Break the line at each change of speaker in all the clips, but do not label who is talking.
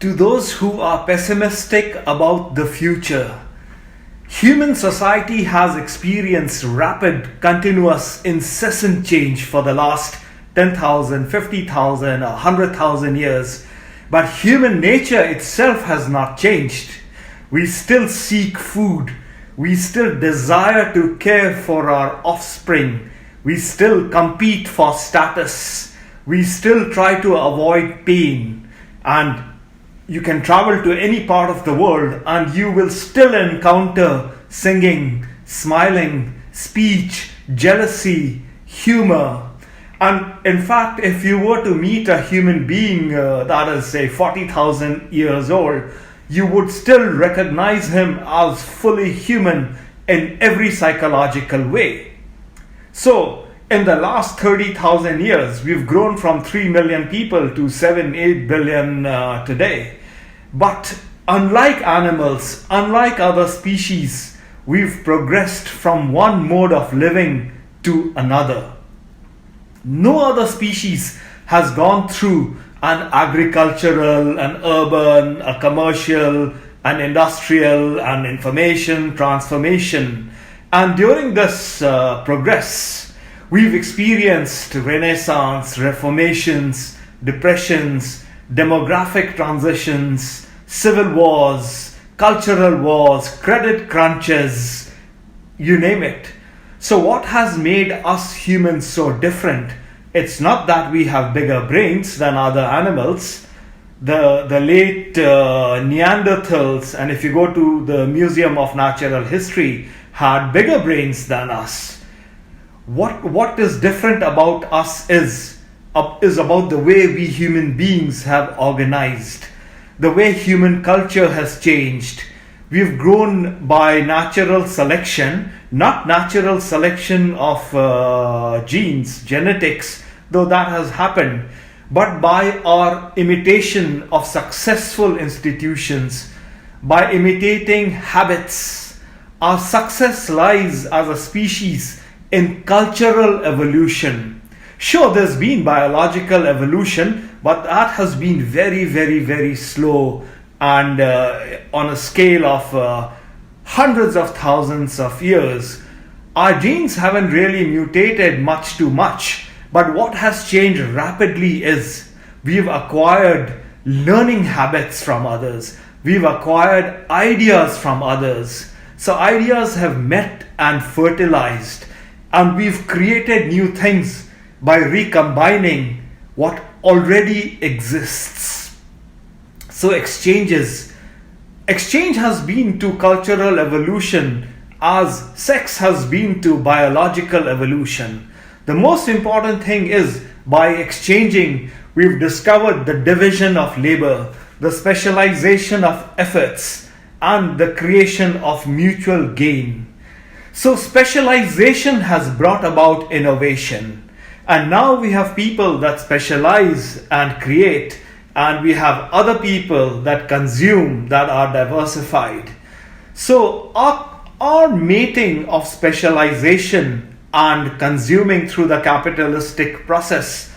To those who are pessimistic about the future, human society has experienced rapid, continuous, incessant change for the last 10,000, 50,000, or 100,000 years. But human nature itself has not changed. We still seek food. We still desire to care for our offspring. We still compete for status. We still try to avoid pain. And you can travel to any part of the world and you will still encounter singing, smiling, speech, jealousy, humor. And in fact, if you were to meet a human being that is, say, 40,000 years old, you would still recognize him as fully human in every psychological way. So, in the last 30,000 years, we've grown from 3 million people to 7-8 billion today. But unlike animals, unlike other species, we've progressed from one mode of living to another. No other species has gone through an agricultural, an urban, a commercial, an industrial, an information transformation. And during this progress, we've experienced Renaissance, Reformations, depressions, demographic transitions, civil wars, cultural wars, credit crunches, you name it. So what has made us humans so different? It's not that we have bigger brains than other animals. The late Neanderthals, and if you go to the Museum of Natural History, had bigger brains than us. What is different about us is about the way we human beings have organized, the way human culture has changed. We've grown by natural selection, not natural selection of genes, genetics, though that has happened, but by our imitation of successful institutions, by imitating habits. Our success lies as a species in cultural evolution. Sure, there's been biological evolution, but that has been very, very, very slow and on a scale of hundreds of thousands of years. Our genes haven't really mutated much too much, but what has changed rapidly is we've acquired learning habits from others. We've acquired ideas from others. So ideas have met and fertilized, and we've created new things by recombining what already exists. So exchange has been to cultural evolution as sex has been to biological evolution. The most important thing is, by exchanging, we've discovered the division of labor, the specialization of efforts, and the creation of mutual gain. So specialization has brought about innovation. And now we have people that specialize and create, and we have other people that consume, that are diversified. So our mating of specialization and consuming through the capitalistic process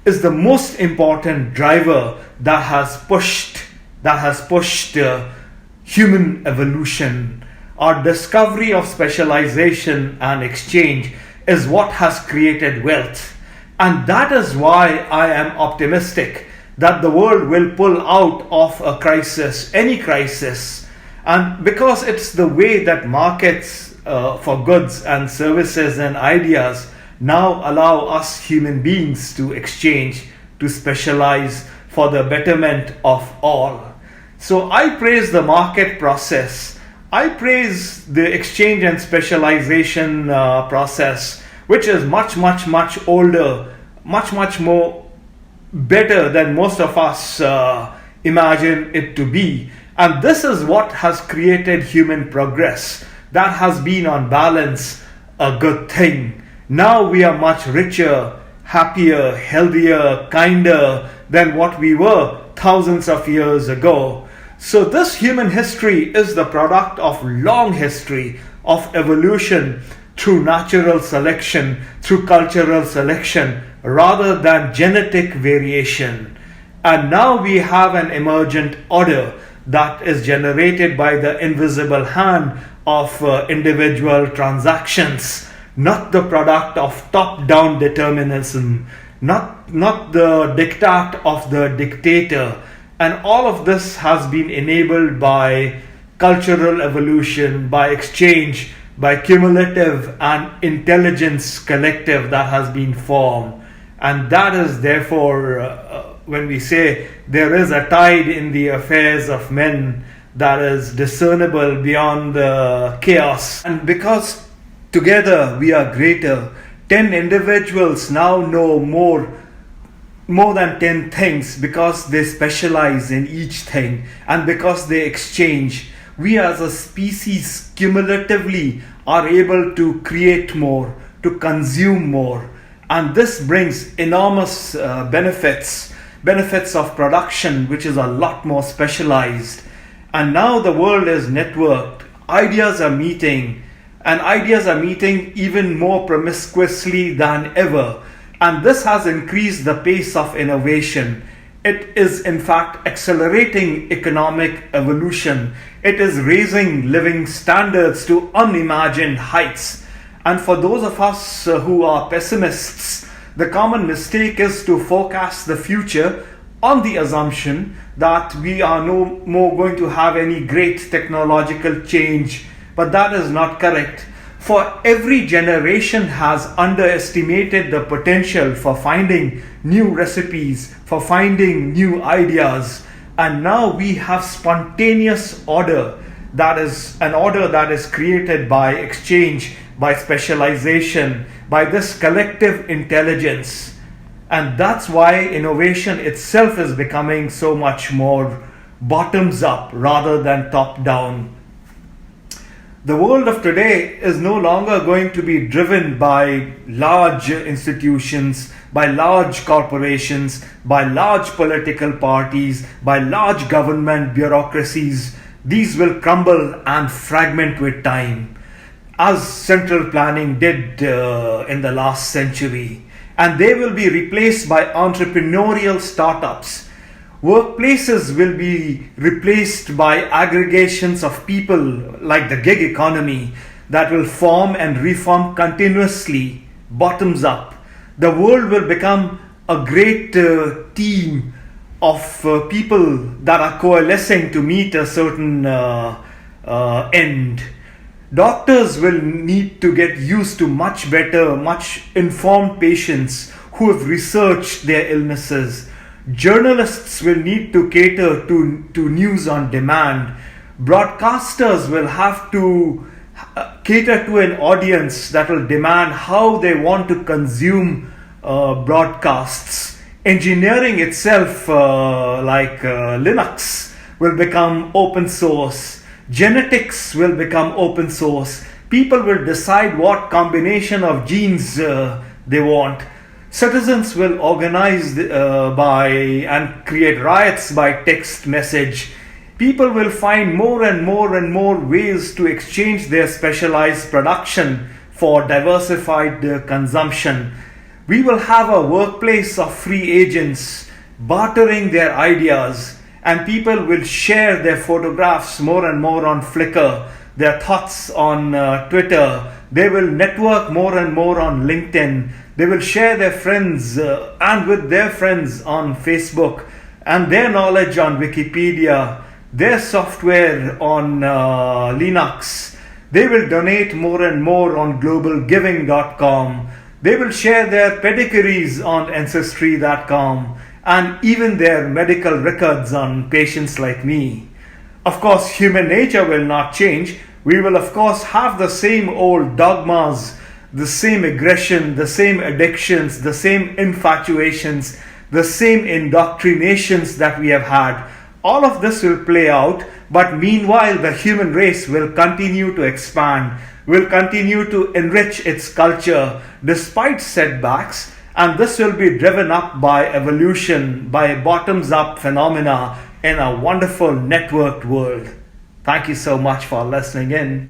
is the most important driver that has pushed human evolution. Our discovery of specialization and exchange is what has created wealth. And that is why I am optimistic that the world will pull out of a crisis, any crisis. And because it's the way that markets for goods and services and ideas now allow us human beings to exchange, to specialize for the betterment of all. So I praise the market process. I praise the exchange and specialization process, which is much, much, much older, much more better than most of us imagine it to be. And this is what has created human progress. That has been on balance a good thing. Now we are much richer, happier, healthier, kinder than what we were thousands of years ago. So this human history is the product of long history of evolution through natural selection, through cultural selection, rather than genetic variation. And now we have an emergent order that is generated by the invisible hand of individual transactions, not the product of top-down determinism, not the diktat of the dictator. And all of this has been enabled by cultural evolution, by exchange, by cumulative and intelligence collective that has been formed. And that is therefore, when we say there is a tide in the affairs of men that is discernible beyond the chaos. And because together we are greater, 10 individuals now know more than 10 things because they specialize in each thing and because they exchange. We as a species cumulatively are able to create more, to consume more. And this brings enormous benefits of production, which is a lot more specialized. And now the world is networked. Ideas are meeting, and ideas are meeting even more promiscuously than ever. And this has increased the pace of innovation. It is in fact accelerating economic evolution. It is raising living standards to unimagined heights. And for those of us who are pessimists, the common mistake is to forecast the future on the assumption that we are no more going to have any great technological change. But that is not correct. For every generation has underestimated the potential for finding new recipes, for finding new ideas. And now we have spontaneous order, that is an order that is created by exchange, by specialization, by this collective intelligence. And that's why innovation itself is becoming so much more bottoms up rather than top down. The world of today is no longer going to be driven by large institutions, by large corporations, by large political parties, by large government bureaucracies. These will crumble and fragment with time, as central planning did in the last century. And they will be replaced by entrepreneurial startups. Workplaces will be replaced by aggregations of people like the gig economy that will form and reform continuously, bottoms up. The world will become a great team of people that are coalescing to meet a certain end. Doctors will need to get used to much better, much informed patients who have researched their illnesses. Journalists will need to cater to news on demand. Broadcasters will have to cater to an audience that will demand how they want to consume broadcasts. Engineering itself, like Linux, will become open source. Genetics will become open source. People will decide what combination of genes they want. Citizens will organize and create riots by text message. People will find more and more ways to exchange their specialized production for diversified consumption. We will have a workplace of free agents bartering their ideas, and people will share their photographs more and more on Flickr, their thoughts on Twitter. They will network more and more on LinkedIn. They will share their friends and with their friends on Facebook, and their knowledge on Wikipedia, their software on Linux. They will donate more and more on globalgiving.com. They will share their pedigrees on ancestry.com, and even their medical records on patients like me. Of course, human nature will not change. We will of course have the same old dogmas, the same aggression, the same addictions, the same infatuations, the same indoctrinations that we have had. All of this will play out, but meanwhile the human race will continue to expand, will continue to enrich its culture despite setbacks, and this will be driven up by evolution, by bottoms-up phenomena in a wonderful networked world. Thank you so much for listening in.